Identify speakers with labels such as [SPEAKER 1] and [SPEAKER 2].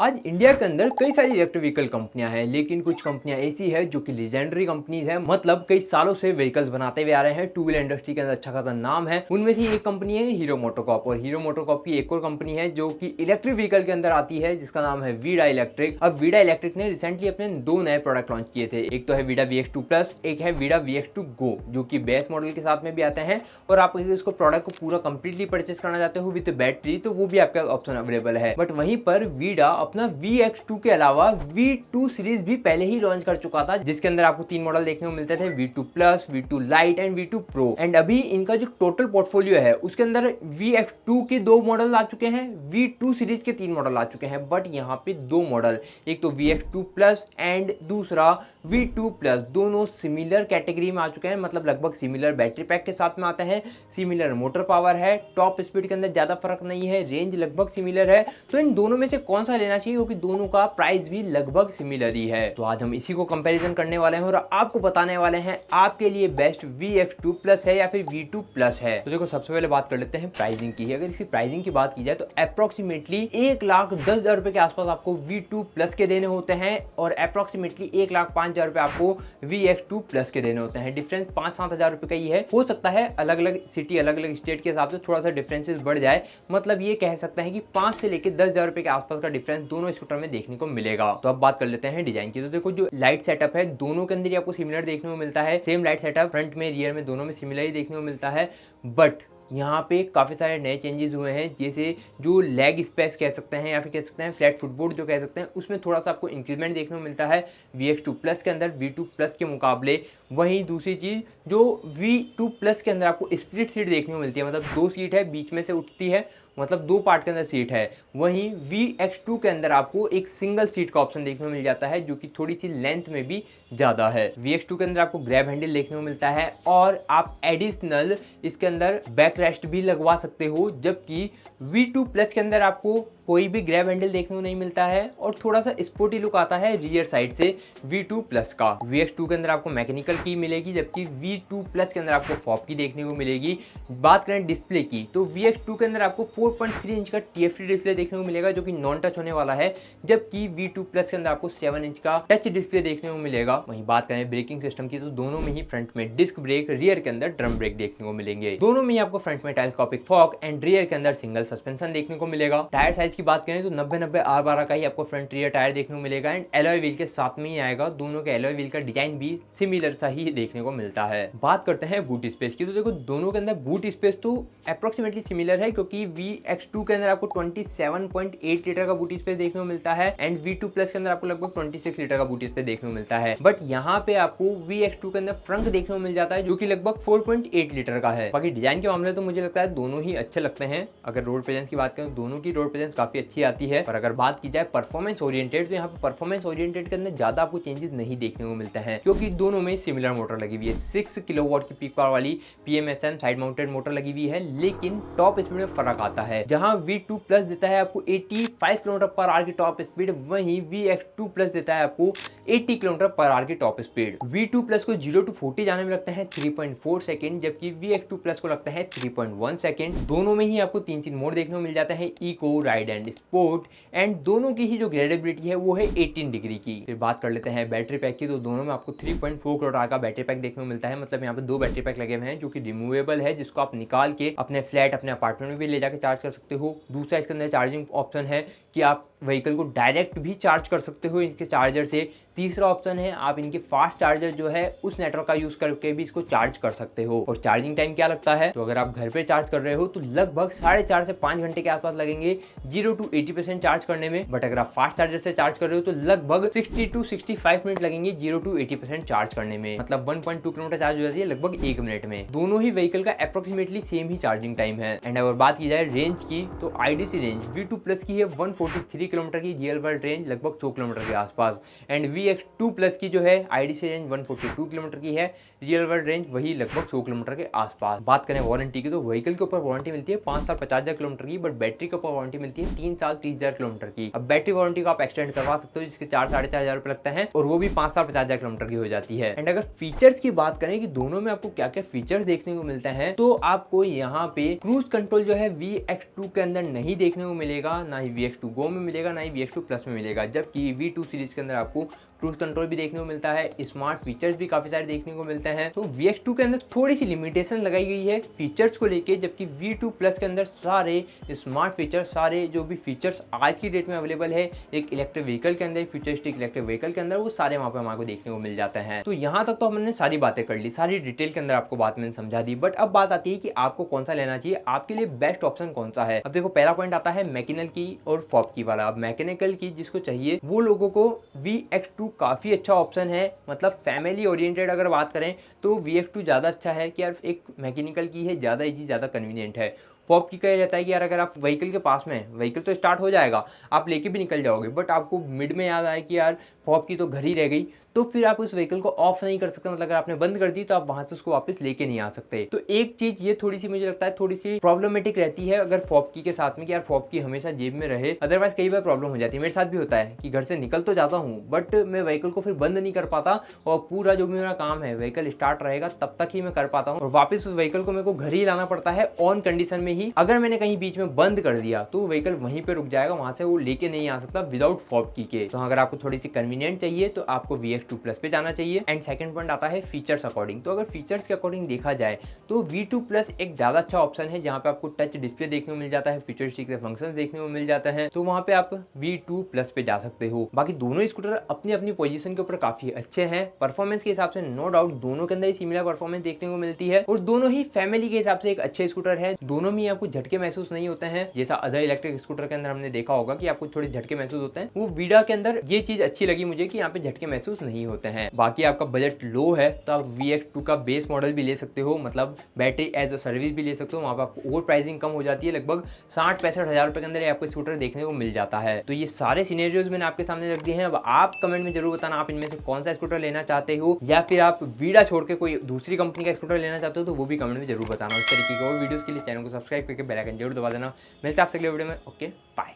[SPEAKER 1] आज इंडिया के अंदर कई सारी इलेक्ट्रिक व्हीकल कंपनियां हैं, लेकिन कुछ कंपनियां ऐसी है जो कि लीजेंडरी कंपनीज हैं। मतलब कई सालों से व्हीकल्स बनाते हुए आ रहे हैं, टू व्हीलर इंडस्ट्री के अंदर अच्छा खासा नाम है। उनमें से एक कंपनी है हीरो मोटोकॉर्प, और हीरो मोटोकॉर्प की एक और कंपनी है जो कि इलेक्ट्रिक व्हीकल के अंदर आती है, जिसका नाम है वीडा इलेक्ट्रिक। अब वीडा इलेक्ट्रिक ने रिसेंटली अपने दो नए प्रोडक्ट लॉन्च किए थे। एक तो है वीडा VX2 प्लस, एक है वीडा VX2 गो, जो कि बेस मॉडल के साथ में भी आते हैं। और आप इसको प्रोडक्ट को पूरा कंप्लीटली परचेस करना चाहते हो विद बैटरी, तो वो भी आपका ऑप्शन अवेलेबल है। बट वहीं पर वीडा अपना VX2 के अलावा V2 सीरीज भी पहले ही लॉन्च कर चुका था, जिसके अंदर आपको तीन मॉडल देखने को मिलते थे, V2 plus, V2 light and V2 pro. And अभी इनका जो टोटल पोर्टफोलियो है उसके अंदर VX2 के दो मॉडल आ चुके हैं, V2 सीरीज के तीन मॉडल आ चुके हैं। बट यहाँ पे दो मॉडल, एक तो VX2 प्लस एंड दूसरा V2 प्लस, दोनों सिमिलर कैटेगरी में आ चुके हैं। मतलब लगभग सिमिलर बैटरी पैक के साथ में आते हैं, सिमिलर मोटर पावर है, टॉप स्पीड के अंदर ज्यादा फर्क नहीं है, रेंज लगभग सिमिलर है। तो इन दोनों में से कौन सा लेना चाहिए, क्योंकि दोनों का प्राइस भी लगभग सिमिलर ही है। तो आज हम इसी को कंपैरिजन करने वाले हैं और आपको बताने वाले हैं आपके लिए बेस्ट VX2 प्लस है या फिर V2 प्लस है। तो देखो, सबसे पहले बात कर लेते हैं प्राइसिंग की। अगर इसकी प्राइसिंग की बात की जाए तो अप्रोक्सीमेटली 1,10,000 रुपए के आसपास आपको V2 प्लस के देने होते हैं, और अप्रोक्सीमेटली 1,05,000 रुपए आपको VX2 प्लस के देने होते हैं। डिफरेंस 5-7 हजार रुपए का ही है। हो सकता है अलग अलग सिटी, अलग अलग स्टेट के हिसाब से थोड़ा सा डिफरेंसेस बढ़ जाए। मतलब ये कह सकते हैं कि 5 से लेकर 10,000 रुपए के आसपास का डिफरेंस दोनों स्कूटर में देखने को मिलेगा। तो अब बात कर लेते हैं डिजाइन की। तो देखो, जो लाइट सेटअप है दोनों के अंदर ही आपको सिमिलर देखने को मिलता है। सेम लाइट सेटअप फ्रंट में, रियर में, दोनों में सिमिलर ही देखने को मिलता है। बट यहाँ पे काफ़ी सारे नए चेंजेस हुए हैं, जैसे जो लेग स्पेस कह सकते हैं या फिर कह सकते हैं फ्लैट फुटबोर्ड जो कह सकते हैं, उसमें थोड़ा सा आपको इंक्रीमेंट देखने को मिलता है VX2 प्लस के अंदर V2 प्लस के मुकाबले। वहीं दूसरी चीज़, जो V2 प्लस के अंदर आपको स्प्लिट सीट देखने को मिलती है, मतलब दो सीट है, बीच में से उठती है, मतलब दो पार्ट के अंदर सीट है। वहीं VX2 के अंदर आपको एक सिंगल सीट का ऑप्शन देखने को मिल जाता है, जो कि थोड़ी सी लेंथ में भी ज़्यादा है। VX2 के अंदर आपको ग्रैब हैंडल देखने को मिलता है, और आप एडिशनल इसके अंदर बैक रेस्ट भी लगवा सकते हो। जबकि V2 प्लस के अंदर आपको कोई भी ग्रैब हैंडल देखने को नहीं मिलता है, और थोड़ा सा स्पोर्टी लुक आता है रियर साइड से V2 प्लस का। VX2 के अंदर आपको मैकेनिकल की मिलेगी, जबकि V2 प्लस के अंदर आपको फॉब की देखने को मिलेगी। बात करें डिस्प्ले की, तो VX2 के अंदर आपको 4.3 इंच का TFT डिस्प्ले देखने को मिलेगा, जो कि नॉन टच होने वाला है। जबकि V2 प्लस के अंदर आपको 7 इंच का टच डिस्प्ले देखने को मिलेगा। वहीं बात करें ब्रेकिंग सिस्टम की, तो दोनों में ही फ्रंट में डिस्क ब्रेक, रियर के अंदर ड्रम ब्रेक देखने को मिलेंगे। दोनों में ही आपको फ्रंट में टेलीस्कोपिक फॉग एंड रियर के अंदर सिंगल सस्पेंशन देखने को मिलेगा। टायर साइज की बात करें तो 90-90 R12 का ही आपको फ्रंट रियर टायर देखने को मिलेगा, एंड एलॉय व्हील के साथ में ही आएगा। दोनों के एलॉय व्हील का डिजाइन भी सिमिलर सा ही देखने को मिलता है। बात करते हैं बूट स्पेस की, तो देखो दोनों के अंदर बूट स्पेस तो अप्रोक्सीमेटली सिमिलर है, क्योंकि VX2 के अंदर आपको 27.8 लीटर का बूट स्पेस देखने को मिलता है, एंड V2 प्लस के अंदर आपको लगभग 26 लीटर का बूट स्पेस देखने को मिलता है। बट यहाँ पे आपको VX2 के अंदर फ्रंट देखने को मिल जाता है, जो कि लगभग 4.8 लीटर का है। बाकी डिजाइन के मामले तो मुझे लगता है दोनों ही अच्छे लगते हैं। अगर रोड प्रेजेंस की बात करें, दोनों की रोड प्रेजेंस काफी अच्छी आती है। और अगर बात की जाए परफॉर्मेंस ओरिएंटेड, तो यहाँ पे परफॉर्मेंस ओरिएंटेड के अंदर ज्यादा आपको चेंजेस नहीं देखने को मिलते हैं, क्योंकि दोनों में सिमिलर मोटर लगी हुई है। 6 किलोवाट की पीक पावर वाली PMSM साइड माउंटेड मोटर लगी हुई है, लेकिन टॉप स्पीड में फर्क आता है। जहां V2 प्लस देता है आपको 85 किलोमीटर पर आवर की टॉप स्पीड, वहीं VX2 प्लस देता है आपको 80 किलोमीटर पर आवर की टॉप स्पीड। V2 प्लस को 0 to 40 जाने में लगता है 3.4 सेकंड, जबकि VX2 प्लस को लगता है 3.1 सेकंड। दोनों में ही आपको 3 मोड देखने को मिल जाता है, eco, ride and sport, and दोनों की ही जो ग्रेडेबिलिटी है वो है 18 डिग्री की। फिर बात कर लेते हैं बैटरी पैक की, तो दोनों में आपको 3.4 किलोवाट का बैटरी पैक देखने को मिलता है। मतलब यहाँ पे दो बैटरी पैक लगे हुए हैं, जो कि रिमूवेबल है, जिसको आप निकाल के अपने फ्लैट, अपने अपार्टमेंट में भी ले जाकर चार्ज कर सकते हो। दूसरा, इसके अंदर चार्जिंग ऑप्शन है कि आप व्हीकल को डायरेक्ट भी चार्ज कर सकते हो इनके चार्जर से। तीसरा ऑप्शन है, आप इनके फास्ट चार्जर जो है उस नेटवर्क का यूज करके भी इसको चार्ज कर सकते हो। और चार्जिंग टाइम क्या लगता है, तो अगर आप घर पे चार्ज कर रहे हो तो लगभग 4.5 से 5 घंटे के आसपास लगेंगे 0 to 80% चार्ज करने में। बट अगर आप फास्ट चार्जर से चार्ज कर रहे हो तो लगभग 60 to 65 मिनट लगेंगे 0 to 80% चार्ज करने में। मतलब 1.2 किलोमीटर चार्ज हो जाती है लगभग 1 मिनट में। दोनों ही व्हीकल का अप्रोक्सीमेटली सेम ही चार्जिंग टाइम है। एंड अगर बात की जाए रेंज की, तो IDC रेंज V2 प्लस की है 143 किलोमीटर की, रियल वर्ल्ड रेंज लगभग 100 किलोमीटर के आसपास। एंड VX2 प्लस की जो है IDC रेंज 142 किलोमीटर की है, रियल वर्ल्ड रेंज वही लगभग 100 किलोमीटर के आसपास। बात करें वारंटी की, तो व्हीकल के ऊपर वारंटी मिलती है 5 साल 50,000 किलोमीटर की, बट बैटरी के ऊपर वारंटी मिलती है 3 साल 30,000 किलोमीटर की। अब बैटरी वारंटी को आप एक्सटेंड करवा सकते हो, जिसके 4-4.5 रुपए लगते हैं, और वो भी 5 साल 50,000 किलोमीटर की हो जाती है। एंड अगर फीचर्स की बात करें कि दोनों में आपको क्या क्या फीचर्स देखने को मिलते हैं, तो आपको यहाँ पे क्रूज कंट्रोल जो है VX2 के अंदर नहीं देखने को मिलेगा, ना ही VX2 गो में मिलेगा। मिलेगा, ना ही VX2 प्लस में मिलेगा। जबकि V2 सीरीज के अंदर आपको क्रूज कंट्रोल भी देखने को मिलता है, स्मार्ट फीचर्स भी काफ़ी सारे देखने को मिलते हैं। तो VX2 के अंदर थोड़ी सी लिमिटेशन लगाई गई है फीचर्स को लेके, जबकि V2 प्लस के अंदर सारे स्मार्ट फीचर्स, सारे जो भी फीचर्स आज की डेट में अवेलेबल है एक इलेक्ट्रिक व्हीकल के अंदर, फ्यूचरिस्टिक इलेक्ट्रिक व्हीकल के अंदर, वो सारे वहाँ पे हमारे देखने को मिल जाते हैं। तो यहाँ तक तो हमने सारी बातें कर ली, सारी डिटेल के अंदर आपको बात मैंने समझा दी। बट अब बात आती है कि आपको कौन सा लेना चाहिए, आपके लिए बेस्ट ऑप्शन कौन सा है। अब देखो, पहला पॉइंट आता है मैकेनिकल की और फॉब की वाला। अब मैकेनिकल की जिसको चाहिए वो लोगों को VX2 काफ़ी अच्छा ऑप्शन है। मतलब फैमिली ओरिएंटेड अगर बात करें तो VX2 ज़्यादा अच्छा है कि यार एक मैकेनिकल की है, ज़्यादा ईजी, ज़्यादा कन्वीनियंट है। फॉब की कहा जाता है कि यार अगर आप व्हीकल के पास में, व्हीकल तो स्टार्ट हो जाएगा, आप लेके भी निकल जाओगे, बट आपको मिड में याद आए कि यार फॉब की तो घर ही रह गई, तो फिर आप उस व्हीकल को ऑफ नहीं कर सकते। मतलब अगर आपने बंद कर दी तो आप वहां से उसको वापस लेके नहीं आ सकते। तो एक चीज ये थोड़ी सी मुझे लगता है थोड़ी सी प्रॉब्लमेटिक रहती है अगर फॉब की के साथ में, कि यार फॉब की हमेशा जेब में रहे, अदरवाइज कई बार प्रॉब्लम हो जाती है। मेरे साथ भी होता है कि घर से निकल तो जाता हूँ बट मैं व्हीकल को फिर बंद नहीं कर पाता, और पूरा जो भी मेरा काम है व्हीकल स्टार्ट रहेगा तब तक ही मैं कर पाता हूँ, और वापस उस व्हीकल को मेरे को घर ही लाना पड़ता है ऑन कंडीशन में ही। अगर मैंने कहीं बीच में बंद कर दिया तो व्हीकल वहीं पे रुक जाएगा, वहां से वो लेके नहीं आ सकता विदाउट फॉब की के। तो अगर आपको थोड़ी सी कन्वीनियंट चाहिए तो आपको VX2 प्लस पे जाना चाहिए। एंड सेकंड पॉइंट आता है फीचर्स अकॉर्डिंग। तो अगर फीचर्स के अकॉर्डिंग देखा जाए तो V2 प्लस एक ज्यादा अच्छा ऑप्शन है, जहां पे आपको टच डिस्प्ले देखने को मिल जाता है, फ्यूचरिस्टिक के फंक्शंस देखने को मिल जाते हैं, तो वहां पे आप V2 प्लस पे जा सकते हो। बाकी दोनों स्कूटर अपनी अपनी पोजीशन के ऊपर काफी अच्छे हैं। परफॉर्मेंस के हिसाब से नो डाउट दोनों के अंदर ही सिमिलर परफॉर्मेंस देखने को मिलती है, और दोनों ही फैमिली के हिसाब से एक अच्छे स्कूटर है। दोनों में आपको झटके महसूस नहीं होते हैं, जैसा अदर इलेक्ट्रिक स्कूटर के अंदर हमने देखा होगा कि आपको थोड़े झटके महसूस होते हैं। वो वीडा के अंदर ये चीज अच्छी लगी मुझे कि यहाँ पे झटके महसूस नहीं होते हैं। बाकी आपका बजट लो है तो आप VX2 का बेस मॉडल भी ले सकते हो, मतलब बैटरी एज अ सर्विस भी ले सकते हो। वहाँ पर आपको और प्राइसिंग कम हो जाती है, लगभग 60-65 हज़ार रुपए के अंदर आपको स्कूटर देखने को मिल जाता है। तो ये सारे सिनेरियोज मैंने आपके सामने रख दिए हैं। अब आप कमेंट में जरूर बताना आप इनमें से कौन सा स्कूटर लेना चाहते हो, या फिर आप वीडा छोड़ के कोई दूसरी कंपनी का स्कूटर लेना चाहते हो, तो वो भी कमेंट में जरूर बताना। उस तरीके के और वीडियोस के लिए चैनल को सब्सक्राइब करके बेल आइकन जरूर दबा देना। मिलते हैं आपसे अगले वीडियो में। Okay, bye.